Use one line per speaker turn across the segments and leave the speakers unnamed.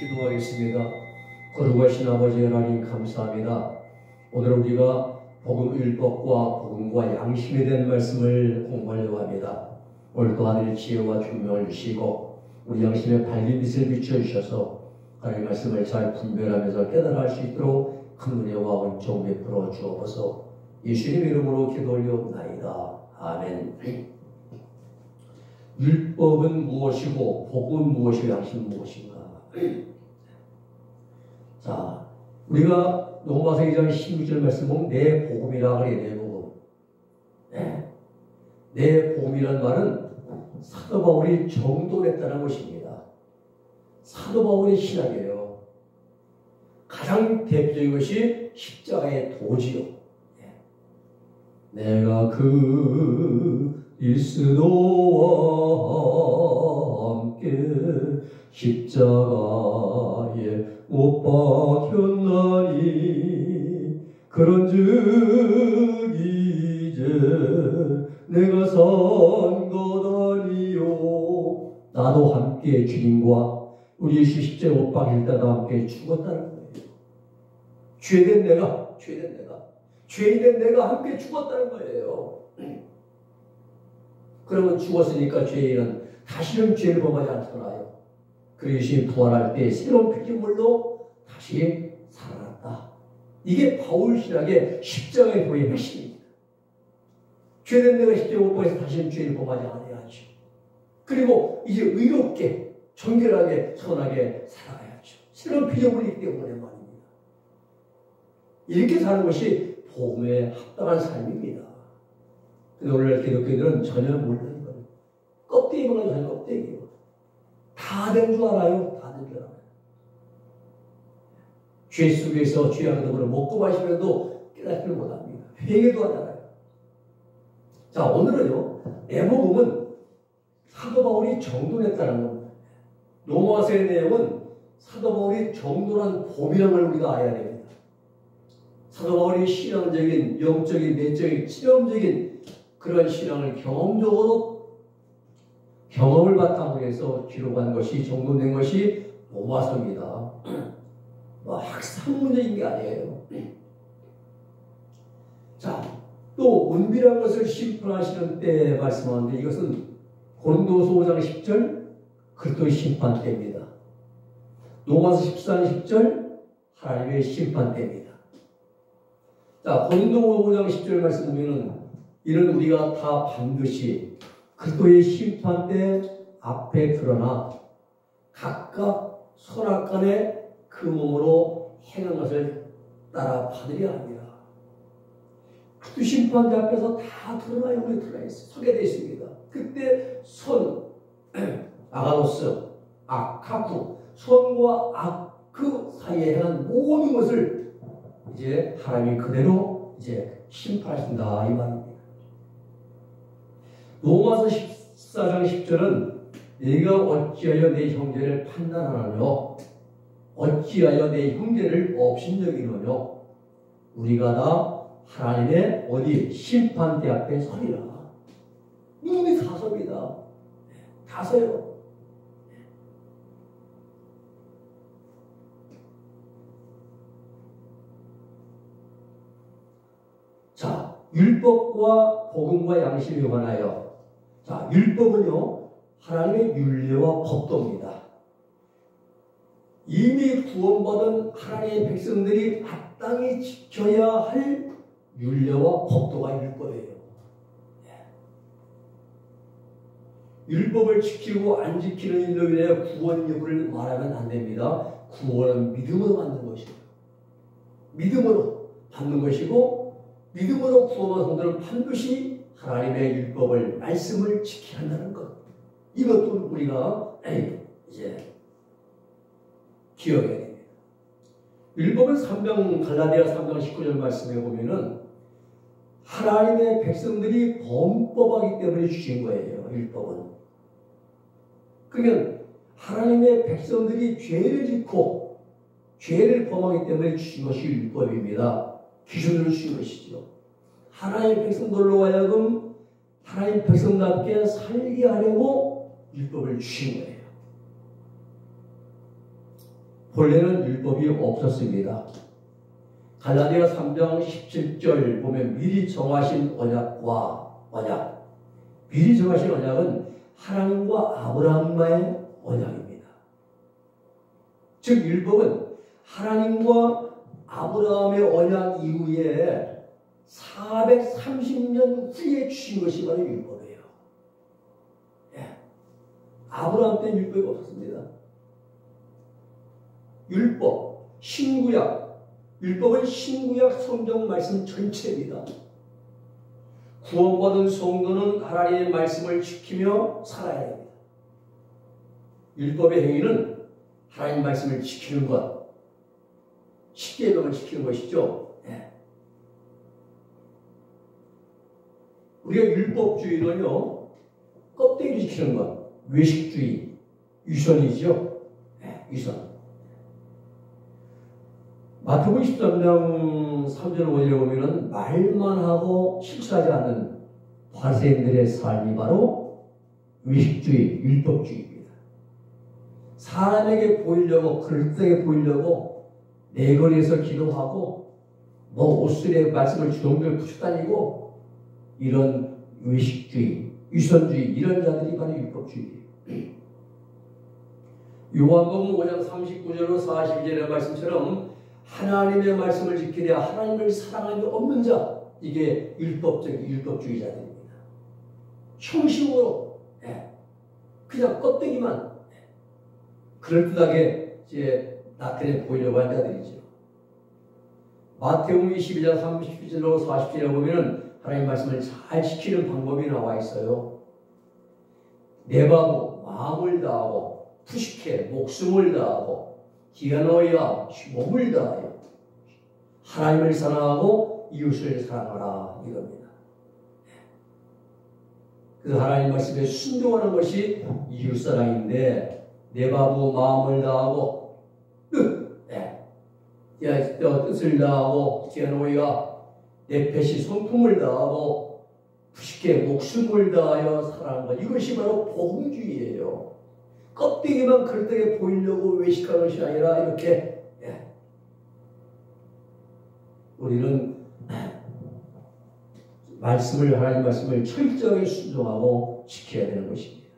기도하겠습니다. 거룩하신 아버지 하나님 감사합니다. 오늘 우리가 복음 율법과 복음과 양심에 대한 말씀을 공부하려고 합니다. 오늘도 하늘의 지혜와 총명을 주시고 우리 양심에 밝은 빛을 비춰주셔서 하나님의 말씀을 잘 분별하면서 깨달아 할 수 있도록 큰 은혜와 은총 베풀어 주옵소서. 예수님 이름으로 기도 올리옵나이다. 아멘. 율법은 무엇이고 복음은 무엇이고 양심은 무엇인가? 자, 우리가 로마서 2장 16절 말씀 보면 내 복음이라 그래. 내 복음. 내 복음이란 말은 사도 바울이 정돈했다는 것입니다. 사도 바울의 신학이에요. 가장 대표적인 것이 십자가의 도지요. 내가 그리스도와 함께 십자가에 못 박혔나니 그런즉 이제 내가 산 것 아니요. 나도 함께 주님과 우리 예수 십자가에 못 박힐 때도 함께 죽었다는 거예요. 죄된 내가 죄인된 내가 함께 죽었다는 거예요. 그러면 죽었으니까 죄인은 다시는 죄를 범하지 않잖아요. 그리고 예수님이 부활할 때 새로운 피조물로 다시 살아났다. 이게 바울 신학의 십자가의 도의 핵심입니다. 죄된 내가 십자가에 못 박혀서 다시는 죄를 범하지 않아야죠. 그리고 이제 의롭게 정결하게 선하게 살아야죠. 새로운 피조물이기 때문에 말입니다. 이렇게 사는 것이 복음에 합당한 삶입니다. 근데 오늘날 기독교인들은 전혀 모르는 거예요. 껍데기만 가지고 사는 껍데기예요. 다 된 줄 알아요. 다 된 줄 알아요. 죄 속에서 죄악의 덕으로 먹고 마시면도 깨닫지를 못합니다. 회개도 하잖아요. 자, 오늘은요, 내 복음은 사도 바울이 정돈했다는 겁니다. 로마서의 내용은 사도 바울이 정돈한 복음이라는 걸 우리가 알아야 됩니다. 사도 바울이 신앙적인, 영적인, 내적인, 체험적인 그런 신앙을 경험을 바탕으로 해서 기록한 것이 정돈된 것이 로마서입니다. 학문적인 게 아니에요. 자, 또 은밀한 것을 심판하시는 때 말씀하는데 이것은 고린도서 5장 10절 그리스도의 심판 때입니다. 로마서 14장 10절 하나님의 심판 때입니다. 자, 고린도 5장 10절 말씀 보면은 이는 우리가 다 반드시 그리스도의 심판 때 앞에 드러나 각각 선악간에 그 몸으로 행한 것을 따라 받으려 합니다. 그리스도 심판 때 앞에서 다 드러나요. 우리 드러나 있어요. 서게 되어 있습니다. 그때 선, 아가노스, 악하쿠, 선과 악 그 사이에 행한 모든 것을 이제 하나님이 그대로 이제 심판하신다 이 말입니다. 로마서 14장 10절은 네가 어찌하여 내 형제를 판단하느뇨 어찌하여 내 형제를 업신여기느뇨 우리가 다 하나님의 어디 심판대 앞에 서리라. 눈이 다 섭니다. 다 서요. 자, 율법과 복음과 양심에 관하여 자, 율법은요 하나님의 율례와 법도입니다. 이미 구원받은 하나님의 백성들이 마땅히 지켜야 할 율례와 법도가 율법이에요. 율법을 지키고 안 지키는 일로 인해 구원 여부를 말하면 안 됩니다. 구원은 믿음으로 받는 것이에요. 믿음으로 받는 것이고 믿음으로 구원한 성도는 반드시 하나님의 율법을 말씀을 지켜야 한다는 것. 이것도 우리가 이제 기억해야 됩니다. 율법은 갈라디아 3장 19절 말씀에 보면은 하나님의 백성들이 범법하기 때문에 주신 거예요. 율법은. 그러면 하나님의 백성들이 죄를 짓고 죄를 범하기 때문에 주신 것이 율법입니다. 기준으로 주신 것이죠. 하나님의 백성들로 하여금 하나님의 백성답게 살게 하려고 율법을 주신 거예요. 본래는 율법이 없었습니다. 갈라디아 3장 17절 보면 미리 정하신 언약, 미리 정하신 언약은 하나님과 아브라함과의 언약입니다. 즉 율법은 하나님과 아브라함의 언약 이후에 430년 후에 주신 것이 바로 율법이에요. 예. 아브라함 때는 율법이 없었습니다. 율법, 신구약, 율법은 신구약 성경 말씀 전체입니다. 구원받은 성도는 하나님의 말씀을 지키며 살아야 됩니다. 율법의 행위는 하나님 말씀을 지키는 것, 십계명을 지키는 것이죠. 네. 우리가 율법주의는요, 껍데기를 지키는 것, 외식주의, 유선이죠. 네, 유선. 마태복음 13장 3절 5절에 보면은 말만 하고 실수하지 않는 바리새인들의 삶이 바로 외식주의, 율법주의입니다. 사람에게 보이려고, 그럴듯하게 보이려고 내거리에서 기도하고 뭐 옷술에 말씀을 주렁주렁 붙여 다니고 이런 외식주의, 유선주의 이런 자들이 바로 율법주의예요. 요한복음 5장 39절로 42절의 말씀처럼 하나님의 말씀을 지키려 하나님을 사랑하며 없는 자, 이게 율법주의자들입니다. 형식으로 그냥 껍데기만 그럴듯하게 이제 나타내 보이려고 한 자들이죠. 마태복음 22장 30절로 40절에 보면은 하나님 말씀을 잘 지키는 방법이 나와 있어요. 내 바보 마음을 다하고 푸시케 목숨을 다하고 기아노이와 몸을 다하여 하나님을 사랑하고 이웃을 사랑하라 이겁니다. 그 하나님 말씀에 순종하는 것이 이웃사랑인데 내 바보 마음을 다하고 뜻을 다하고 기아노이와 내 패시 성품을 다하고 푸시케 목숨을 다하여 사랑하는 것, 이것이 바로 복음주의예요. 껍데기만 그럴듯하게 보이려고 외식하는 것이 아니라 이렇게 우리는 하나님 말씀을 철저하게 순종하고 지켜야 되는 것입니다.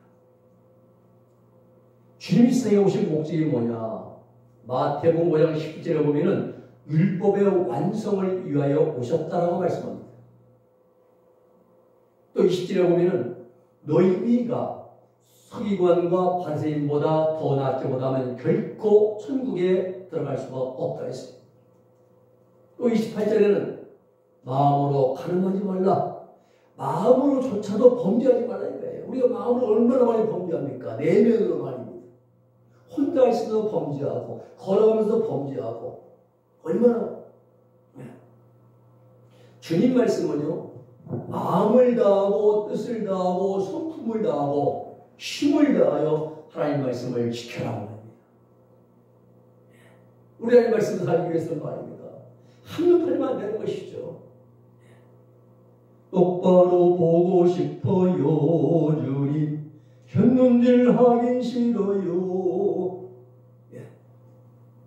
주님이 세상에 오신 목적이 뭐냐? 마태복음 5장 10절에 보면은 율법의 완성을 위하여 오셨다라고 말씀합니다. 또 20절에 보면은 너희 의가 서기관과 바리새인보다 더 낫지 못하면 결코 천국에 들어갈 수가 없다 했습니다. 또 28절에는 마음으로 가늠하지 말라. 마음으로조차도 범죄하지 말라 이거예요. 우리가 마음으로 얼마나 많이 범죄합니까? 내면으로 말입니다. 혼자 있어도 범죄하고 걸어가면서 범죄하고 얼마나 주님 말씀은요, 마음을 다하고 뜻을 다하고 성품을 다하고 힘을 다하여 하나님 말씀을 지켜라 합니다. 우리 하나님 말씀을 살기 위해서는 말입니다. 한눈 팔면 안 되는 것이죠. 똑바로 보고 싶어요 주님, 현눈질 하긴 싫어요.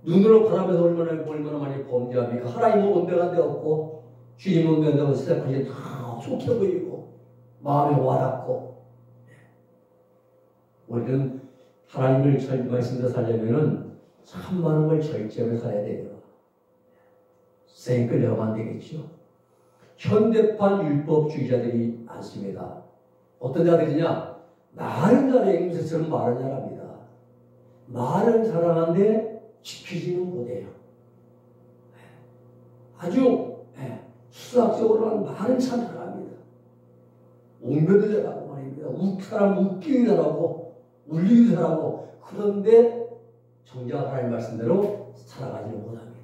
눈으로 바라면서 얼마나 많이 범죄합니까? 하나님은 온데간 데 없고 주님은 온데간 데 없고 세상까지 다 좋게 보이고 마음에 와닿고, 우리는 하나님을 말씀대로 살려면은 참 많은 걸 절제하며 살아야 돼요. 쌩 끌려가면 안 되겠죠. 현대판 율법주의자들이 많습니다. 어떤 자들이냐? 말은 잘해, 앵무새처럼 말은 잘합니다. 말은 잘하는데 지키지는 못해요. 아주 수학적으로는 말은 참 잘합니다. 옹변도 잘하고 말입니다. 사람 웃기기도 잘하고 울리기도 잘하고, 그런데 정작 하나님 말씀대로 살아가지는 못합니다.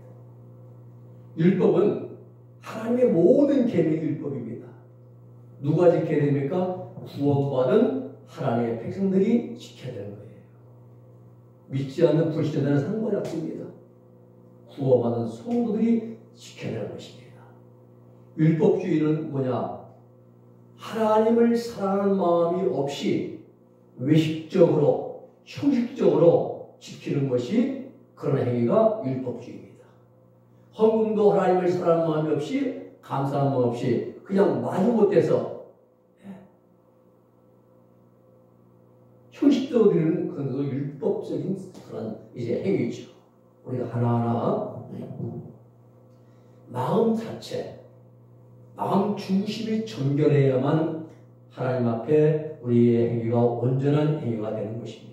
율법은 하나님의 모든 계명이 율법입니다. 누가 지켜야 됩니까? 구원받은 하나님의 백성들이 지켜야 되는 거예요. 믿지 않는 불신자들은 상관이 없습니다. 구원받은 성도들이 지켜야 되는 것입니다. 율법주의는 뭐냐? 하나님을 사랑하는 마음이 없이 외식적으로 형식적으로 지키는 것이 그런 행위가 율법주의입니다. 헌금도 하나님을 사랑하는 마음이 없이 감사하는 마음 없이 그냥 마주 못해서 형식적으로 드리는 그런 것도 율법적인 그런 이제 행위죠. 우리가 하나하나 마음 자체, 마음 중심이 정결해야만 하나님 앞에 우리의 행위가 온전한 행위가 되는 것입니다.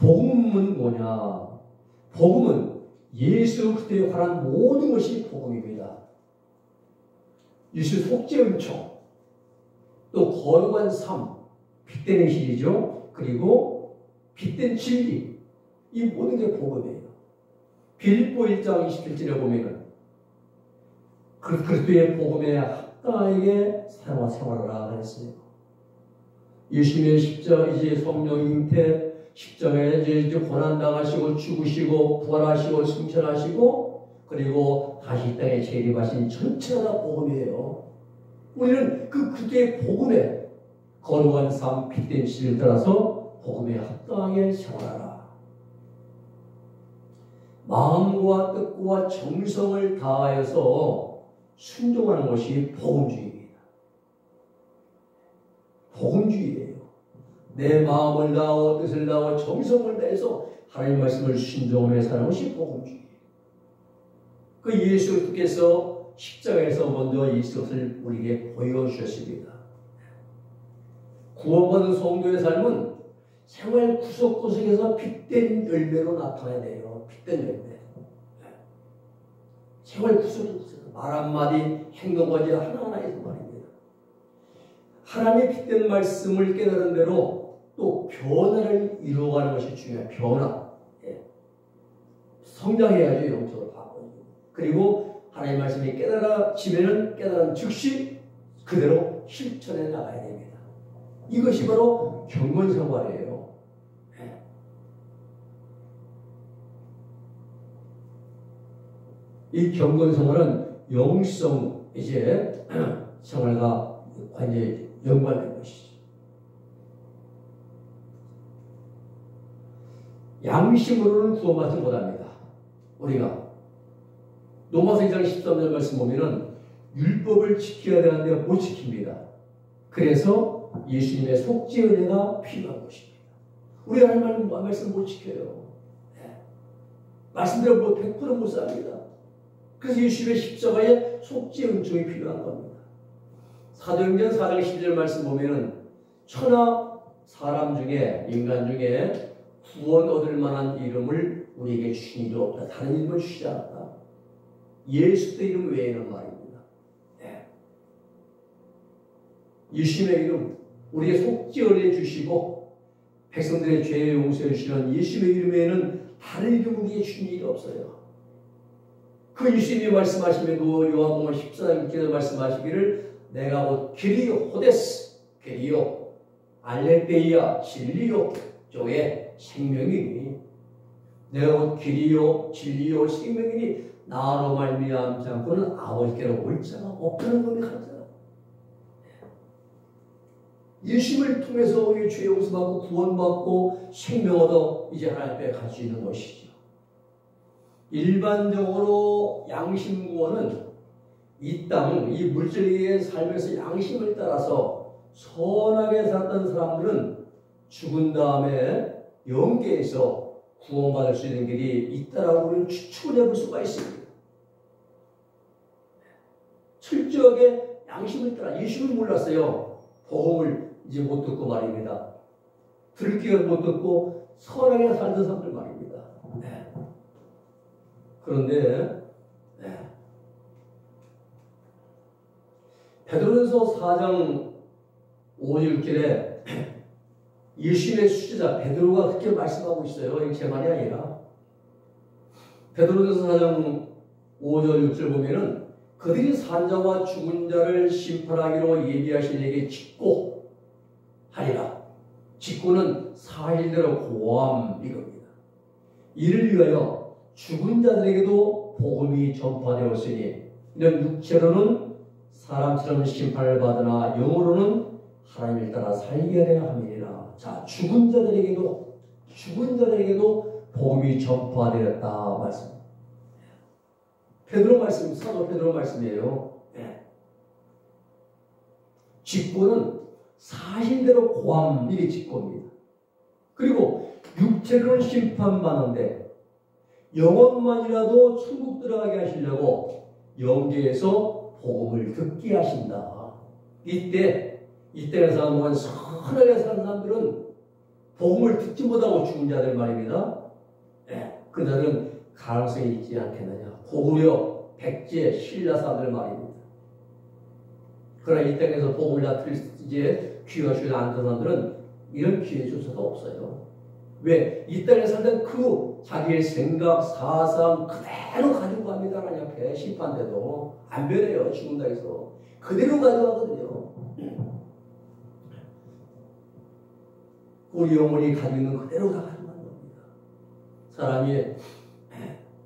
복음은 뭐냐? 복음은 예수 그리스도에 관한 모든 것이 복음입니다. 예수 속죄 은총, 또 거룩한 삶, 빛된 행실이죠. 그리고 빛된 진리, 이 모든 게 복음이에요. 빌립보 1장 27절에 보면은 그리스도의 복음에 합당하게 살아 생활하라 그랬어요. 예수님의 십자가 이제 성령 잉태, 십자가에 이제 고난당하시고 죽으시고 부활하시고 승천하시고 그리고 다시 이 땅에 재림하신 전체가 다 복음이에요. 우리는 그때의 복음에 거룩한 삶, 빛된 진리를 따라서 복음에 합당하게 생활하라. 마음과 뜻과 정성을 다하여서 순종하는 것이 복음주의입니다. 복음주의예요. 내 마음을 다하고 뜻을 다하고 정성을 다해서 하나님 말씀을 순종하며 사는 것이 복음주의예요. 그 예수 그리스도께서 십자가에서 먼저 이것을 우리에게 보여주셨습니다. 구원받은 성도의 삶은 생활 구석구석에서 빛된 열매로 나타나야 돼요. 빛된 열매. 생활 구석구석에서 말 한마디, 행동까지 하나하나에서 말입니다. 하나님의 빛된 말씀을 깨달은 대로 또 변화를 이루어가는 것이 중요해요. 변화. 성장해야죠. 영적으로 바꿔요. 그리고 하나님의 말씀이 깨달아지면은 깨달은 즉시 그대로 실천해 나가야 됩니다. 이것이 바로 경건생활이에요. 이 경건생활은 영성 이제 생활과 완전히 연관된 것이죠. 양심으로는 구원받지 못합니다. 우리가 로마서 2장 13절 말씀 보면은 율법을 지켜야 되는데 못 지킵니다. 그래서 예수님의 속죄 은혜가 필요한 것입니다. 우리가 하나님 말씀 못 지켜요. 말씀대로 100% 못 삽니다. 그래서 예수님의 십자가에 속죄 은총이 필요한 겁니다. 사도행전 4장 12절 말씀 보면은 천하 사람 중에 인간 중에 구원 얻을 만한 이름을 우리에게 주신 일이 없다. 다른 이름을 주시지 않았다. 예수의 이름 외에는 말입니다. 예수님의 이름, 우리의 속죄를 주시고 백성들의 죄의 용서해 주시는 예수님의 이름 외에는 다른 이름 우리에게 주신 일이 없어요. 그 예수님이 말씀하시면서 요한복음 14장 6절에 말씀하시기를 내가 곧 길이요 호데스 길이요 알레테이아 진리요 조의 생명이니 내가 곧 길이요 진리요 생명이니 나로 말미암지 않고는 아버지께로 올 자가 없다는 고백하잖아요. 예수님을 통해서 우리 죄 용서받고 구원받고 생명 얻어 이제 하나님 앞에 갈 수 있는 것이죠. 일반적으로 양심 구원은 이 땅, 이 물질의 삶에서 양심을 따라서 선하게 살았던 사람들은 죽은 다음에 영계에서 구원받을 수 있는 길이 있다라고 우리는 추측을 해볼 수가 있습니다. 철저하게 양심을 따라 예수를 몰랐어요. 복음을 이제 못 듣고 말입니다. 들을 기회를 못 듣고 선하게 살던 사람들 말입니다. 그런데 베드로전서 4장 5절 6절에 예수님의 수제자 베드로가 그렇게 말씀하고 있어요. 이게 제 말이 아니라 베드로전서 4장 5절 6절 보면은 그들이 산자와 죽은 자를 심판하기로 예비하신 이에게 직고 하리라. 직고는 사일대로 고함 이겁니다. 이를 위하여 죽은 자들에게도 복음이 전파되었으니 이는 육체로는 사람처럼 심판을 받으나 영으로는 하나님을 따라 살게 되어 함이니라. 자, 죽은 자들에게도 복음이 전파되었다 말씀. 베드로 말씀, 사도 베드로 말씀이에요. 네. 직고는 사실대로 고함, 이게 직고입니다. 그리고 육체로는 심판받는데 영혼만이라도 천국 들어가게 하시려고 영계에서 복음을 듣게 하신다. 이때에서 한번 선하게 사는 사람들은 복음을 듣지 못하고 죽은 자들 말입니다. 네, 그들은 가능성이 있지 않겠느냐. 고구려, 백제, 신라 사람들 말입니다. 그러나 이 땅에서 복음을 다 이제 귀가 주지 않는 사람들은 이런 기회 줄 수가 없어요. 왜? 이 땅에 살던 그 자기의 생각, 사상 그대로 가지고 갑니다. 하나님 앞에 심판돼도 안 변해요. 죽은다 해서 그대로 가져가거든요. 우리 영혼이 가지고 있는 그대로 다 가져가는 겁니다. 사람이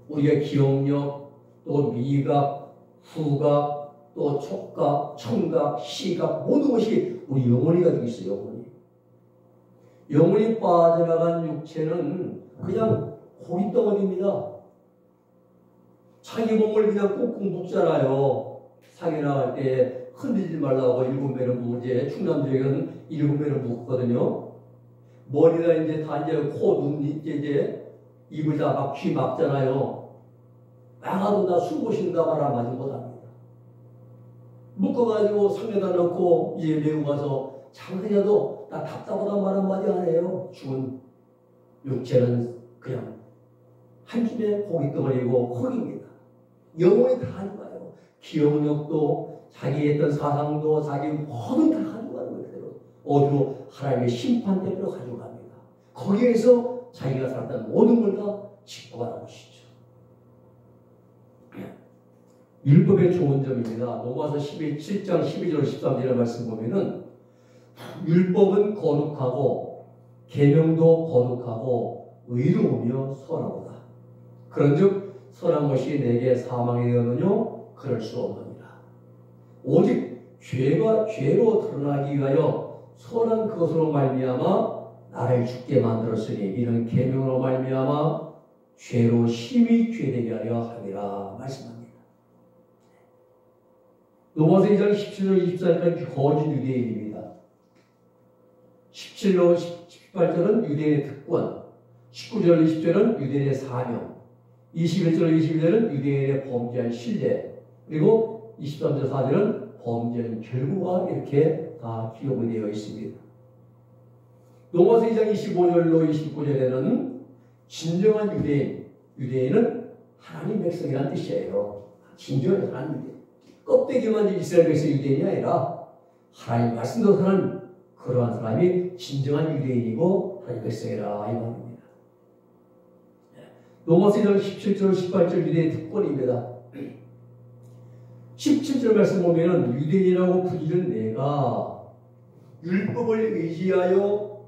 우리가 기억력, 또 미각, 후각, 또 촉각, 청각, 시각 모든 것이 우리 영혼이 가지고 있어요. 영혼이 빠져나간 육체는 그냥 고깃덩어리입니다. 자기 몸을 그냥 꾹꾹 묶잖아요. 상해 나갈 때 흔들지 말라고 7매를 묶고, 이제 충남지역에는 7매를 묶거든요. 머리가 이제 다 이제 코, 눈, 이제 입을 다 막 귀 막잖아요. 나가도 나 숨 고신다 말아 맞은 못합니다. 묶어가지고 상에다 넣고 이제 메고 가서 잠들어도 나 답답하단 말 한마디 안 해요. 죽은 육체는 그냥 한 줌의 고깃덩어리고 흙입니다. 영혼이 다 가져가요. 기억력도 자기 했던 사상도 자기 모든 다 가져가는 거예요. 어디로? 하나님의 심판대로 가져갑니다. 거기에서 자기가 살았던 모든 걸 다 짚고 가는 것이죠. 율법의 좋은 점입니다. 로마서 7장 12절 13절의 말씀 보면은 율법은 거룩하고 계명도 거룩하고 의로우며 선하도다. 그런즉 선한 것이 내게 사망이 되었느뇨 그럴 수 없느니라. 오직 죄로 드러나기 위하여 선한 그것으로 말미암아 나를 죽게 만들었으니 이는 계명으로 말미암아 죄로 심히 죄되게 하려 함이라 말씀합니다. 로마서 2장 17절 24절까지 거짓 유대인입니다. 17절 18절은 유대인의 특권, 19절 20절은 유대인의 사명, 21절 22절은 유대인의 범죄한 신뢰, 그리고 23절 4절은 범죄한 결과가 이렇게 다 기록이 되어 있습니다. 로마서 2장 25절로 29절에는 진정한 유대인은 하나님 백성이라는 뜻이에요. 진정한 하나님 유대인. 껍데기만 이스라엘 백성 유대인이 아니라 하나님 말씀도 하는 그러한 사람이 진정한 유대인이고 하나님 백성이라 이 말입니다. 로마서 2장 17절 18절 유대인 특권입니다. 17절 말씀 보면은 유대인이라고 불리는 내가 율법을 의지하여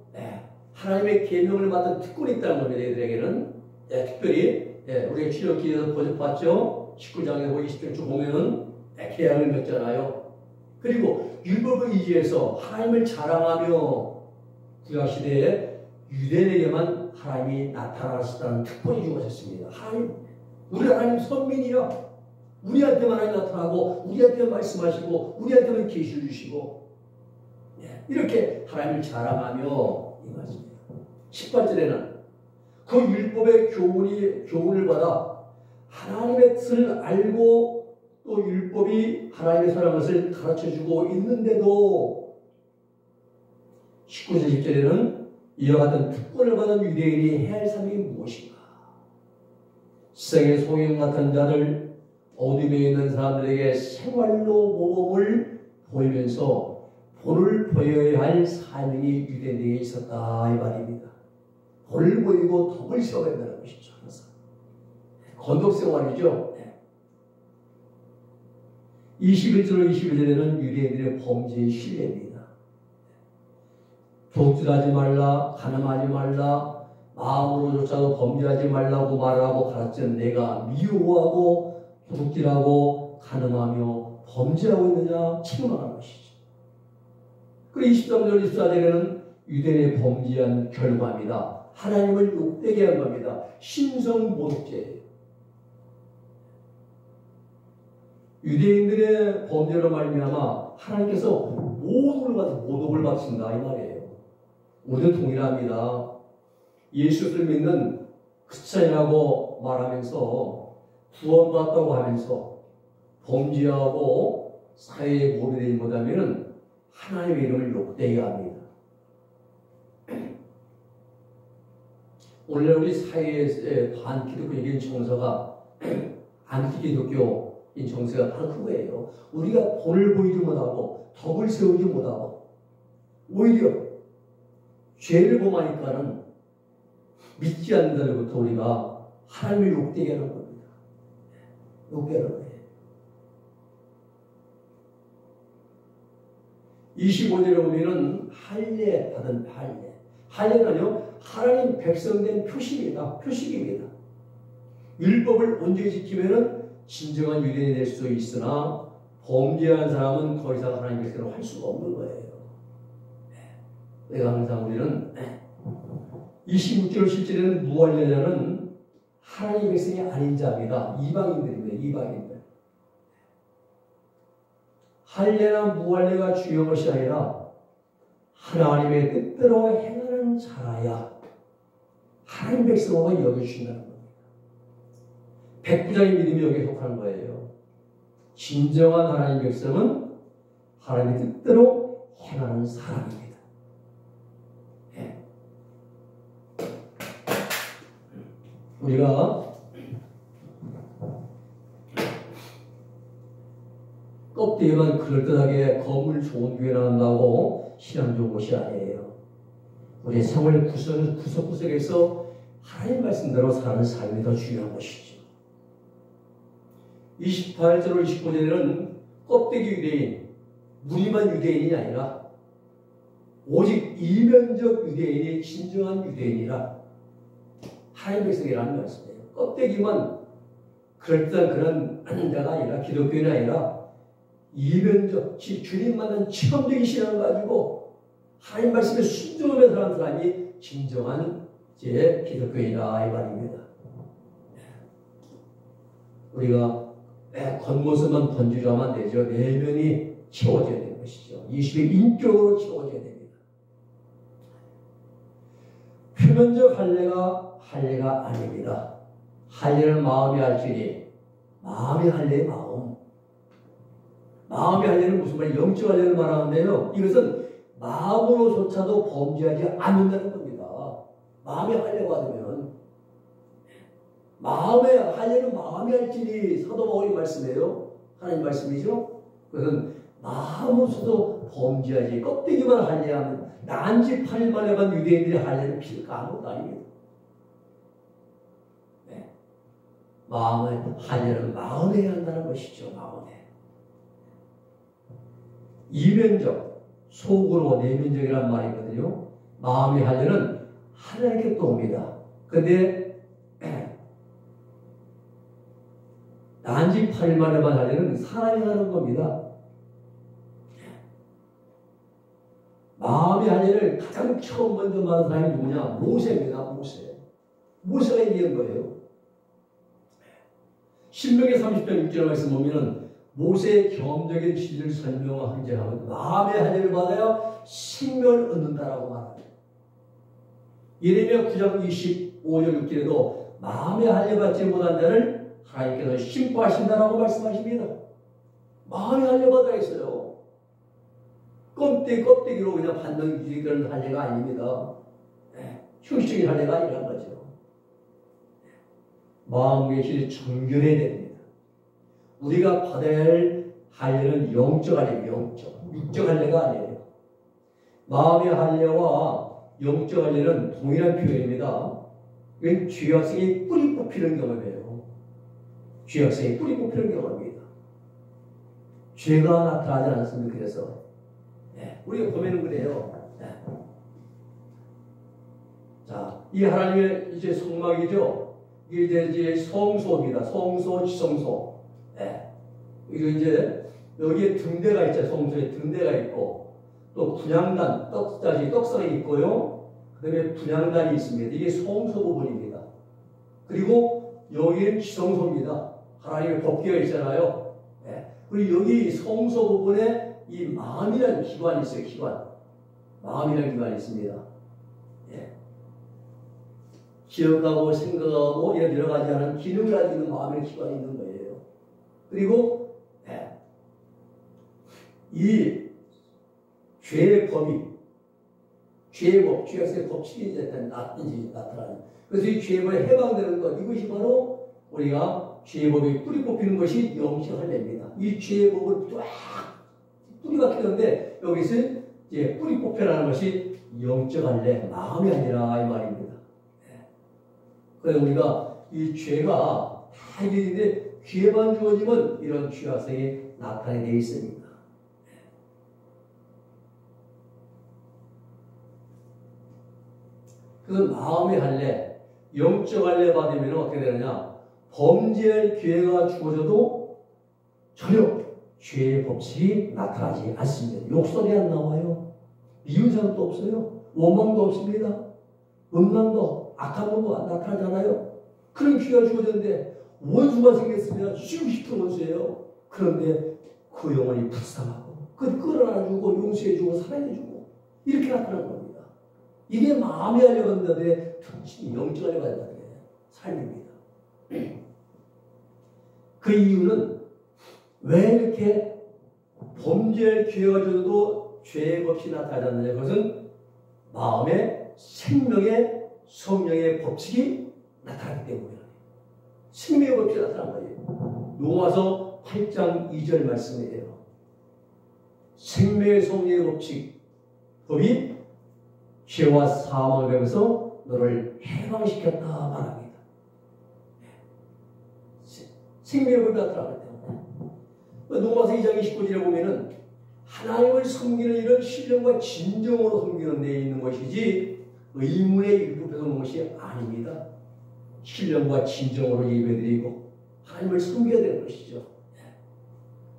하나님의 계명을 받은 특권이 있다는 겁니다. 얘들에게는 특별히 우리가 출애굽기에서 봤죠. 19장에 20절 쭉 보면은 계약을 맺잖아요. 그리고 율법을 의지해서 하나님을 자랑하며 구약시대에 유대인에게만 하나님이 나타나셨다는 특권이 주어졌습니다. 우리 하나님 선민이야. 우리한테만 하나님 나타나고 우리한테 말씀하시고 우리한테만 계시를 주시고 이렇게 하나님을 자랑하며 이 말씀입니다. 18절에는 그 율법의 교훈을 받아 하나님의 뜻을 알고 또 율법이 하나님의 선한 것을 가르쳐주고 있는데도 19절 20절에는 이와 같은 특권을 받은 유대인이 해야 할 삶이 무엇인가? 세상의 소경 같은 자들, 어둠에 있는 사람들에게 생활로 모범을 보이면서 본을 보여야 할 사명이 유대인에게 있었다 이 말입니다. 본을 보이고 덕을 세워야 된다는 것이죠. 항상 건덕생활이죠. 21절 22절에는 유대인들의 범죄의 신뢰입니다. 도둑질하지 말라, 가늠하지 말라, 마음으로조차도 범죄하지 말라고 말하고 가르치는 내가 미워하고 도둑질하고 가늠하며 범죄하고 있느냐 책망하는 것이죠. 그리고 23절 24절에는 유대인의 범죄한 결과입니다. 하나님을 욕되게 한 겁니다. 신성모독죄예요. 유대인들의 범죄로 말미암아 하나님께서 모독을 받으신다 이 말이에요. 우리도 동일합니다. 예수를 믿는 크리스찬이라고 말하면서 구원받았다고 하면서 범죄하고 사회에 모르지 못하면 하나님의 이름을 욕되게 합니다. 오늘 우리 사회의 반기독교적인 정서가 안티기독교인 정서가 바로 그거예요. 우리가 본을 보이지 못하고 덕을 세우지 못하고 오히려 죄를 범하니까는 믿지 않는다로부터 우리가 하나님을 욕되게 하는 겁니다. 욕되게 하는 거예요. 25절에 보면은 할례 받은 할례. 할례는요, 하나님 백성된 표식입니다. 표식입니다. 율법을 온전히 지키면은 진정한 유대인이 될 수 있으나 범죄한 사람은 더 이상 하나님 백성을 할 수가 없는 거예요. 내가 항상 우리는 26절 실제로는 무할례자는 하나님 백성이 아닌 자입니다. 이방인들입니다. 이방인들. 할례나 무할례가 중요한 것이 아니라 하나님의 뜻대로 행하는 자라야 하나님 백성으로 여겨주신다는 겁니다. 백부장의 믿음이 여기에 속하는 거예요. 진정한 하나님 백성은 하나님의 뜻대로 행하는 사람입니다. 우리가 껍데기만 그럴듯하게 건물 좋은 교회 나간다고 신앙 좋은 것이 아니에요. 우리의 생활 구석구석에서 하나님 말씀대로 사는 삶이 더 중요한 것이죠. 28절 29절에는 껍데기 유대인, 무늬만 유대인이 아니라 오직 이면적 유대인이 진정한 유대인이라 하나님 백성이라는 말씀이에요. 껍데기만 그럴듯한 그런 자가 아니라 기독교인이 아니라 이면적 주님 만난 체험적인 신앙을 가지고 하나님 말씀에 순종하며 사는 사람이 진정한 제 기독교인이다 이 말입니다. 우리가 겉모습만 번지르면 안 되죠. 내면이 채워져야 되는 것이죠. 예수의 인격으로 채워져야 됩니다. 표면적 할례가 아닙니다. 할례는 마음이 할지니 마음이 할례의 마음. 마음의 할례는 무슨 말이에요? 영적 할례를 말하는데요. 이것은 마음으로조차도 범죄하지 않는다는 겁니다. 마음의 할례가 되면 마음의 할례는 마음이 할지니 사도 바울이 말씀해요. 하나님 말씀이죠. 그것은 마음으로서도 범죄하지 껍데기만 할례하면 난지 8일 만에만 유대인들의 할례는 필요가 아무것도 아닙니다. 마음의 할례는 마음에 해야 한다는 것이죠. 마음에. 이면적, 속으로 내면적이란 말이거든요. 마음의 할례는 하나님께 또 옵니다. 그런데 난지 8일 만에만 할례는 사람이 하는 겁니다. 마음의 할례를 가장 처음 먼저 말한 사람이 누구냐? 모세입니다. 모세가 얘기한 거예요. 신명기 30장 6절 말씀 보면은 모세의 경험적인 진리를 설명하고 항쟁하면 마음의 할례를 받아야 생명을 얻는다라고 말합니다. 예레미야 9장 25절 6절에도 마음의 할례 받지 못한 자를 하나님께서 심판하신다라고 말씀하십니다. 마음의 할례 받아야 했어요. 껍데기로 그냥 받는 그런 할례가 아닙니다. 형식적인 할례가 아니란 거죠. 마음의 길이 정결해야 됩니다. 우리가 받아야 할 할례는 영적 할례예요. 육적 할례가 아니에요. 마음의 할례와 영적 할례는 동일한 표현입니다. 이건 죄학생이 뿌리 뽑히는 경험이에요. 죄학생이 뿌리 뽑히는 경험입니다. 죄가 나타나지 않습니다. 그래서 우리가 보면은 그래요. 자, 이 하나님의 이제 성막이죠. 이게 이제 성소입니다. 성소, 지성소. 이거 이제 여기에 등대가 있죠. 성소에 등대가 있고 또 분향단, 떡상이 있고요. 그 다음에 분향단이 있습니다. 이게 성소 부분입니다. 그리고 여기는 지성소입니다. 하나님의 법궤가 있잖아요. 네. 그리고 여기 성소 부분에 이 마음이라는 기관이 있어요. 기관. 마음이라는 기관이 있습니다. 예. 기억하고 생각하고 이런 여러 가지 하는 기능을 가지고 있는 마음의 기관이 있는 거예요. 그리고 예. 이 죄의 법이 죄의 법, 죄의 법칙이 이제 나타나는. 그래서 이 죄의 법에 해방되는 것, 이것이 바로 우리가 죄의 법이 뿌리 뽑히는 것이 영적 할례입니다. 이 죄의 법을 쫙 뿌리가 피는데 여기서 이제 뿌리 뽑혀라는 것이 영적 할례, 마음이 아니라 이 말입니다. 네. 그래서 우리가 이 죄가 다 이게 죄만 주어지면 이런 죄악성이 나타나게 되어 있습니다. 그래서 마음의 할례, 영적 할례 받으면 어떻게 되느냐? 범죄할 기회가 주어져도 전혀 죄의 법칙이 나타나지 않습니다. 욕설이 안 나와요. 미운 사람도 없어요. 원망도 없습니다. 음란도 악한 것도 안 나타나잖아요. 그런 기회가 주어졌는데 원수가 생겼으면 쉬고 싶은 원수예요. 그런데 그 영혼이 불쌍하고 그 끌어안아주고 용서해주고 사랑해주고 이렇게 나타나는 겁니다. 이게 마음의 할례가 된다는데 특히 영적 할례가 된다는 게 삶입니다. 그 이유는 왜 이렇게 범죄할 기회가 줘도 죄의 법칙이 나타나지 않느냐. 그것은 마음의 생명의 성령의 법칙이 나타나기 때문이에요. 생명의 법칙이 나타난 거예요. 로마서 8장 2절 말씀이에요. 생명의 성령의 법칙, 법이 죄와 사망을 배워서 너를 해방시켰다 말합니다. 생명의 법이 나타나기 때문에. 로마서 2장 29절에 보면은 하나님을 섬기는 이런 신령과 진정으로 섬기는 데 있는 것이지 의문의 일부에서 오는 것이 아닙니다. 신령과 진정으로 예배드리고 하나님을 섬겨야 되는 것이죠.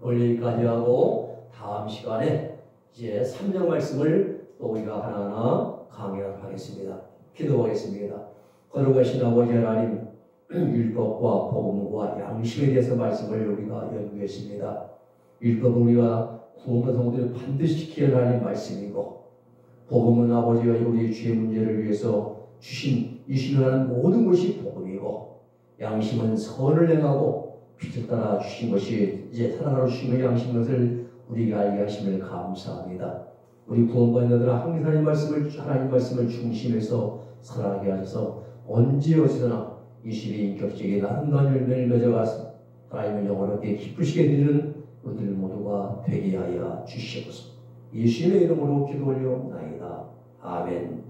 오늘 여기까지 하고 다음 시간에 이제 3장 말씀을 또 우리가 하나하나 강의하도록 하겠습니다. 기도하겠습니다. 거룩하신 아버지 하나님, 율법과 복음과 양심에 대해서 말씀을 우리가 연구했습니다. 율법은 우리가 구원받은 성도들이 반드시 지켜야 하는 말씀이고, 복음은 아버지가 우리의 죄 문제를 위해서 주시는 모든 것이 복음이고, 양심은 선을 행하고 빛을 따라 주신 것이 이제 사랑으로 주신 것 양심인 것을 우리가 알게 하심을 감사합니다. 우리 구원받은 자들은 항상 하나님 말씀을 중심에서 살아가게 하셔서 언제 어디서나 이 시대의 인격적인 아름다운 열매를 맺어가서 하나님의 영원하게 기쁘시게 드리는 우리들 모두가 되게 하여 주시옵소서. 예수님의 이름으로 기도 올려옵나이다. 아멘.